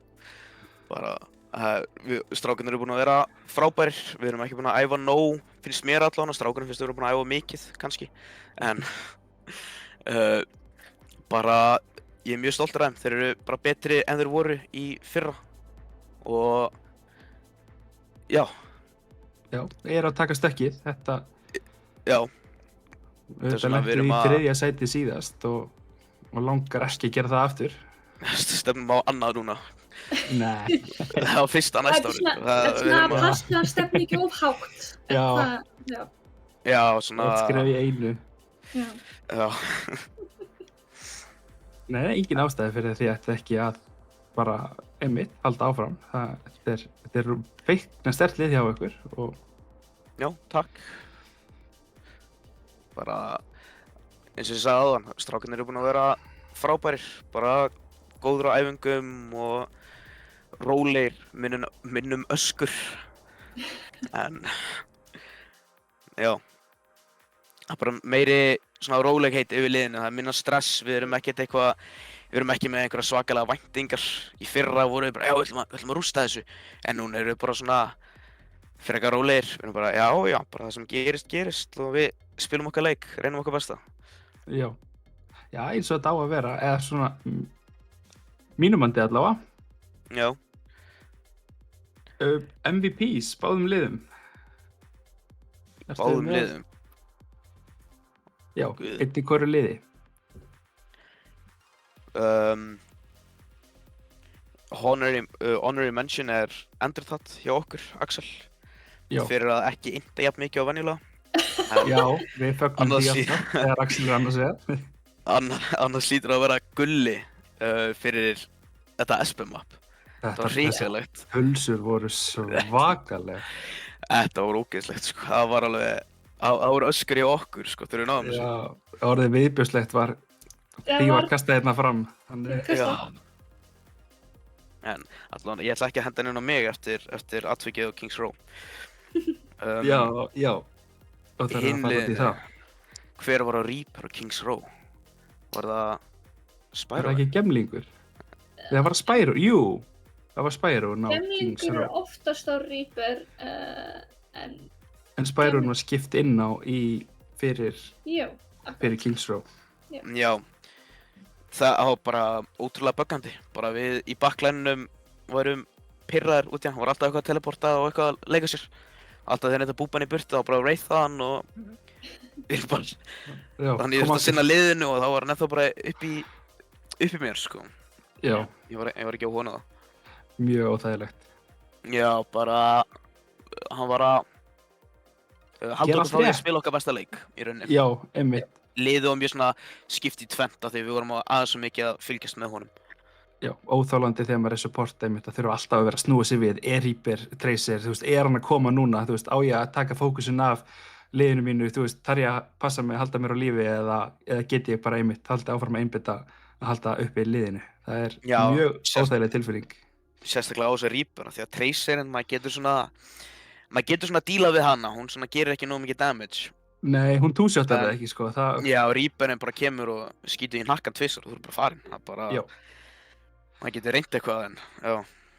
bara strákarnir eru búin að vera frábærir, við erum ekki búin að æfa nóg, finnst mér allavega, strákarnir finnst við erum búin að æfa mikið, kannski, en bara ég er mjög stoltur af þeim, þeir eru bara betri en þeir voru í fyrra og já. Já, ég að taka stökkið, þetta Já. Þetta lentu í 3. sæti síðast og langar ekki að gera það aftur. Stefnum á annað núna. Nei. Það var fyrsta næsta ári. Þetta er svona passlega stefni ekki of hátt. Já. Já. Já, svona... Eitt skref í einu. Já. Já. Nei, engin ástæði fyrir því að þetta ekki að bara einmitt halda áfram. Þetta er feikna sterkt lið hjá ykkur og... Já, takk. Bara eins og ég sagði áðan, strákarnir eru búin að vera frábærir, bara góður á æfingum og rólegir, minnum öskur, en já, það er bara meiri svona rólegheit yfir liðinu, það er minna stress, við erum ekki með einhverja svakalega væntingar, í fyrra vorum við bara, já, við ætlum að rústa þessu, en núna erum við bara svona frekar rólegir, við erum bara, já, bara það sem gerist og við spilum okkar leik, reynum okkar besta. Já, eins og þetta á að vera, eða svona mínumandi allavega. Já. MVPs, báðum liðum. Báðum liðum? Já, einn í hvoru liði. Honorary mention Enderthat hjá okkur, Axel. Já. Fyrir að ekki ynda jafn mikið á venjulega. Já, við fögnum því alltaf, þegar Axel er annars vegar. Annars hlýtur að vera Gulli fyrir þetta SP-map. Það var hrikalegt. Pulsur voru svakalega. Þetta var ógeðslegt, sko. Það var alveg, það voru öskur í okkur, sko, þegar við náðum þessu. Já, orðið viðbjóðslegt var, því var kastað hérna fram. Já. En allavega, ég ætla ekki að henda henni á mig eftir atvikið á Kings Row. Já. Og það er að fara út í það. Hver var á Reaper á Kings Row? Var það Spyro? Var það ekki Gemlingur? Það var Spyro, jú. Það var Spyro á Kings Row. Gemlingur er oftast á Reaper, en Spyro var skipt inn á fyrir Kings Row. Já. Það var bara ótrúlega böggandi. Bara við í backline'unum varum pirraðir út í hann. Var alltaf eitthvað að teleporta og eitthvað að leika sér. Alltaf þegar þetta búban í burtu og bara að reyða hann og við bara... Þannig ég þurfti að sinna liðinu og þá var hann ennþá bara upp í mér, sko. Já. Ég var ekki á honu það. Mjög óþægilegt. Já, bara... Hann var að... halda okkur frá því að spila okkar besta leik, í rauninni. Já, einmitt. Liðið var mjög svona skipt í tvennt af því við vorum aðeins svo mikið að fylgjast með honum. Já, óþálandi þegar maður er support einmitt að þurfa alltaf að vera að snúa sig við, Reaper, Tracer, þú veist, hann að koma núna, þú veist, á ég að taka fókusin af liðinu mínu, þú veist, þarf ég að passa mig, halda mér á lífi eða get ég bara einmitt, halda áfram að einbytta að halda uppi liðinu. Það er mjög óþægileg tilfinning. Sérstaklega á þessu Reaper, því að Tracerinn, maður getur svona dílað við hana, hún svona gerir ekki nógu mikið damage. Nei, hún two-shotar það ekki, sko. Já, Reaperinn bara kemur og skýtur í hnakkan tvisvar og þú er bara farinn. Það bara... Já. Maður getur reynt eitthvað en, já.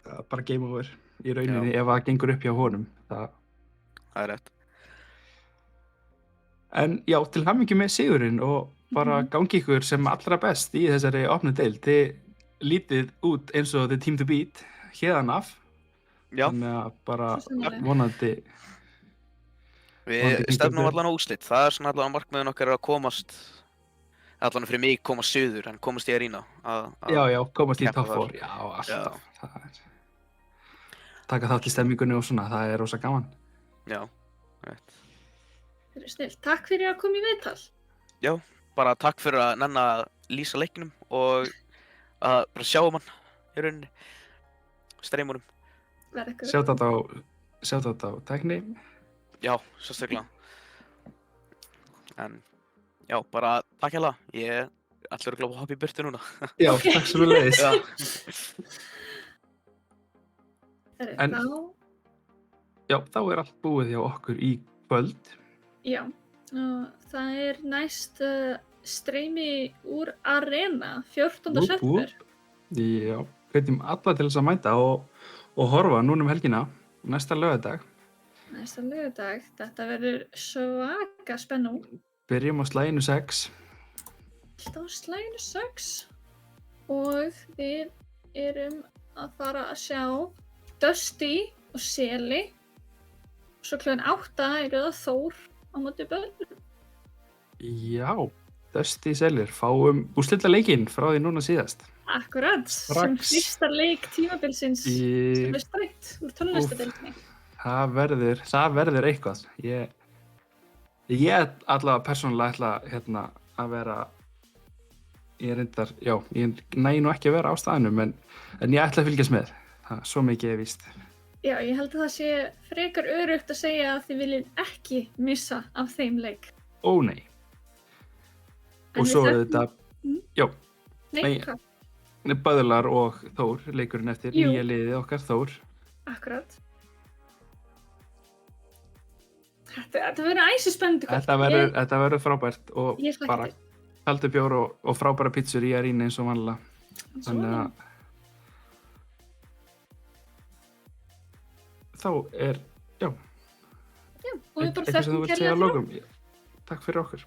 Það er bara game over í rauninni ef það gengur upp hjá honum. Það er rétt. En já, til hamingju með sigurinn og bara gangi ykkur sem allra best í þessari opnu deild. Þið lítið út eins og the team to beat héðan af. Já. Þannig að bara vonandi... Við stefnum allan á úrslit. Það er svona allan markmiðin okkar að komast, allan fyrir mig komast suður, en komast í Arena. Já, komast í top 4. Já, alltaf. Það er... Taka þátt í stemmingunni og svona, það er rosa gaman. Já, rétt. Það er snill. Takk fyrir að koma í viðtal. Já, bara takk fyrir að nenna að lýsa leiknum og að bara sjá hann í rauninni, streymunum. Sjátt á tækni. Já, sérstaklega. En já, bara takk hérlega. Ég allir að hoppa í burtu núna. Já, takk sem við leiðis. Já. En- Já, þá allt búið hjá okkur í kvöld. Já, og það næst streymi úr Arena 14. Vúp, september. Já, hvetjum alla til þess að mæta og horfa núna helgina, næsta laugardag. Næsta laugardag. Þetta verður svaka spennú. Byrjum á slaginu 6. Alltaf á slaginu 6. Og við erum að fara að sjá Dusty og Seli. Svo klukkan 8 eru það Þór á móti Böðl. Já, Dusty Selir, fáum úrslita leikinn frá því núna síðast. Akkurat, sem Strax. fyrsta leik tímabilsins sem strætt úr tónlistadeildinni. Það verður eitthvað. Ég allavega persónulega ætla að vera, ég næ nú ekki að vera á staðnum, en ég ætla að fylgjast með. Það, svo mikið víst. Já, ég held að það sé frekar öruggt að segja að þið viljið ekki missa af þeim leik. Ó nei. En Og við svo þekkjum- þetta, já, Nei, Nei. hvað? Böðlar og Þór, leikurinn eftir, Jú. nýja liðið okkar Þór. Akkurat. Þetta verður æsispennandi. Þetta verður frábært og Ég hlakka bara til. kaldur bjór og frábæra pizzur í Arínu eins og vanlega. Þannig að þá Já, og við bara eitthvað sem þú þökkum vilt segja kærlega að fyrir lokum. Takk fyrir okkur.